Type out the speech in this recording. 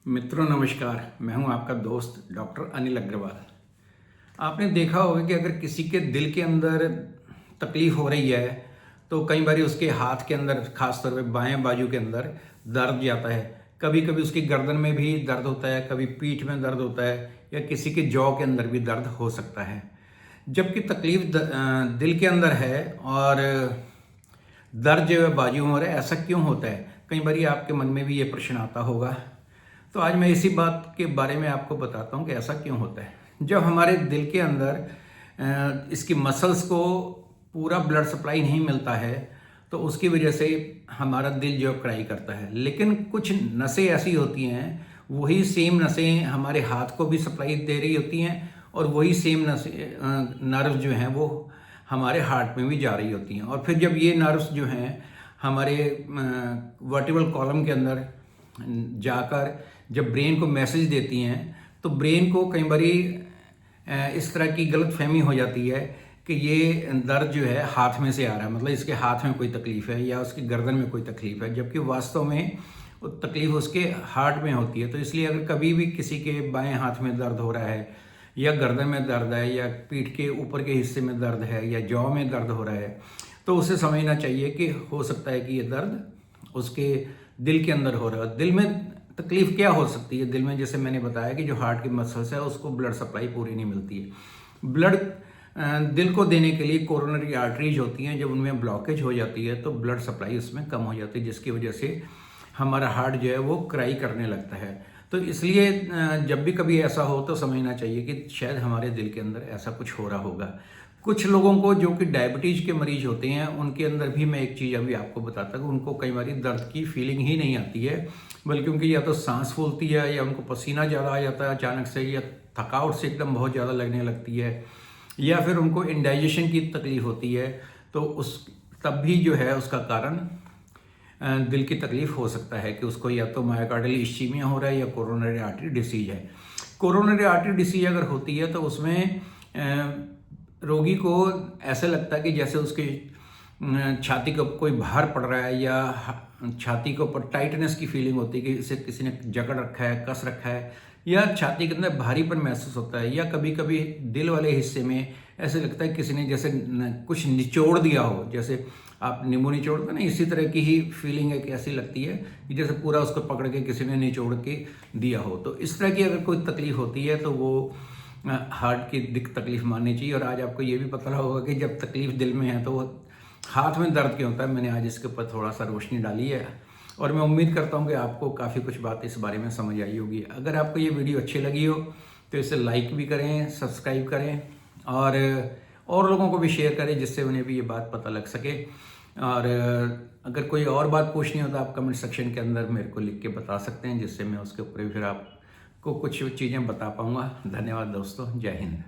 मित्रों नमस्कार। मैं हूं आपका दोस्त डॉक्टर अनिल अग्रवाल। आपने देखा होगा कि अगर किसी के दिल के अंदर तकलीफ हो रही है तो कई बार उसके हाथ के अंदर, खासतौर पे बाएं बाजू के अंदर दर्द जाता है। कभी कभी उसकी गर्दन में भी दर्द होता है, कभी पीठ में दर्द होता है, या किसी के जॉ के अंदर भी दर्द हो सकता है। जबकि तकलीफ दिल के अंदर है और दर्द जो है बाजू में हो रहा है, ऐसा क्यों होता है? कई बार आपके मन में भी ये प्रश्न आता होगा। तो आज मैं इसी बात के बारे में आपको बताता हूँ कि ऐसा क्यों होता है। जब हमारे दिल के अंदर इसकी मसल्स को पूरा ब्लड सप्लाई नहीं मिलता है तो उसकी वजह से हमारा दिल जो क्राई करता है। लेकिन कुछ नसें ऐसी होती हैं, वही सेम नसें हमारे हाथ को भी सप्लाई दे रही होती हैं और वही सेम नसें नर्व जो हैं वो हमारे हार्ट में भी जा रही होती हैं। और फिर जब ये नर्व्स जो हैं हमारे वर्टिब्रल कॉलम के अंदर जाकर जब ब्रेन को मैसेज देती हैं तो ब्रेन को कई बार इस तरह की गलतफहमी हो जाती है कि ये दर्द जो है हाथ में से आ रहा है, मतलब इसके हाथ में कोई तकलीफ है या उसकी गर्दन में कोई तकलीफ है, जबकि वास्तव में वो तकलीफ उसके हार्ट में होती है। तो इसलिए अगर कभी भी किसी के बाएं हाथ में दर्द हो रहा है या गर्दन में दर्द है या पीठ के ऊपर के हिस्से में दर्द है या जॉ में दर्द हो रहा है तो उसे समझना चाहिए कि हो सकता है कि ये दर्द उसके दिल के अंदर हो रहा है। दिल में तकलीफ क्या हो सकती है? दिल में जैसे मैंने बताया कि जो हार्ट की मसल्स है उसको ब्लड सप्लाई पूरी नहीं मिलती है। ब्लड दिल को देने के लिए कोरोनरी आर्टरीज होती हैं, जब उनमें ब्लॉकेज हो जाती है तो ब्लड सप्लाई उसमें कम हो जाती है, जिसकी वजह से हमारा हार्ट जो है वो क्राई करने लगता है। तो इसलिए जब भी कभी ऐसा हो तो समझना चाहिए कि शायद हमारे दिल के अंदर ऐसा कुछ हो रहा होगा। कुछ लोगों को जो कि डायबिटीज़ के मरीज होते हैं उनके अंदर भी मैं एक चीज़ अभी आपको बताता हूँ, उनको कई बार दर्द की फीलिंग ही नहीं आती है, बल्कि उनकी या तो सांस फूलती है या उनको पसीना ज़्यादा आ जाता है अचानक से, या थकावट से एकदम बहुत ज़्यादा लगने लगती है, या फिर उनको इंडाइजेशन की तकलीफ होती है। तो उस तब भी जो है उसका कारण दिल की तकलीफ हो सकता है कि उसको या तो मायोकार्डियल इश्चीमिया हो रहा है या कोरोनरी आर्टरी डिसीज है। कोरोनरी आर्टरी डिसीज अगर होती है तो उसमें रोगी को ऐसा लगता है कि जैसे उसकी छाती के ऊपर कोई भार पड़ रहा है या छाती के ऊपर टाइटनेस की फीलिंग होती है कि इसे किसी ने जकड़ रखा है, कस रखा है, या छाती के अंदर भारीपन महसूस होता है, या कभी कभी दिल वाले हिस्से में ऐसे लगता है किसी ने जैसे कुछ निचोड़ दिया हो, जैसे आप नींबू निचोड़ते ना, इसी तरह की ही फीलिंग है कि ऐसी लगती है कि जैसे पूरा उसको पकड़ के किसी ने निचोड़ के दिया हो। तो इस तरह की अगर कोई तकलीफ होती है तो वो हार्ट की तकलीफ माननी चाहिए। और आज आपको ये भी पता होगा कि जब तकलीफ दिल में है तो वो हाथ में दर्द क्यों होता है। मैंने आज इसके ऊपर थोड़ा सा रोशनी डाली है और मैं उम्मीद करता हूँ कि आपको काफ़ी कुछ बात इस बारे में समझ आई होगी। अगर आपको ये वीडियो अच्छी लगी हो तो इसे लाइक भी करें, सब्सक्राइब करें और लोगों को भी शेयर करें, जिससे उन्हें भी ये बात पता लग सके। और अगर कोई और बात पूछनी हो तो आप कमेंट सेक्शन के अंदर मेरे को लिख के बता सकते हैं, जिससे मैं उसके ऊपर फिर आपको कुछ चीज़ें बता पाऊँगा। धन्यवाद दोस्तों, जय हिंद।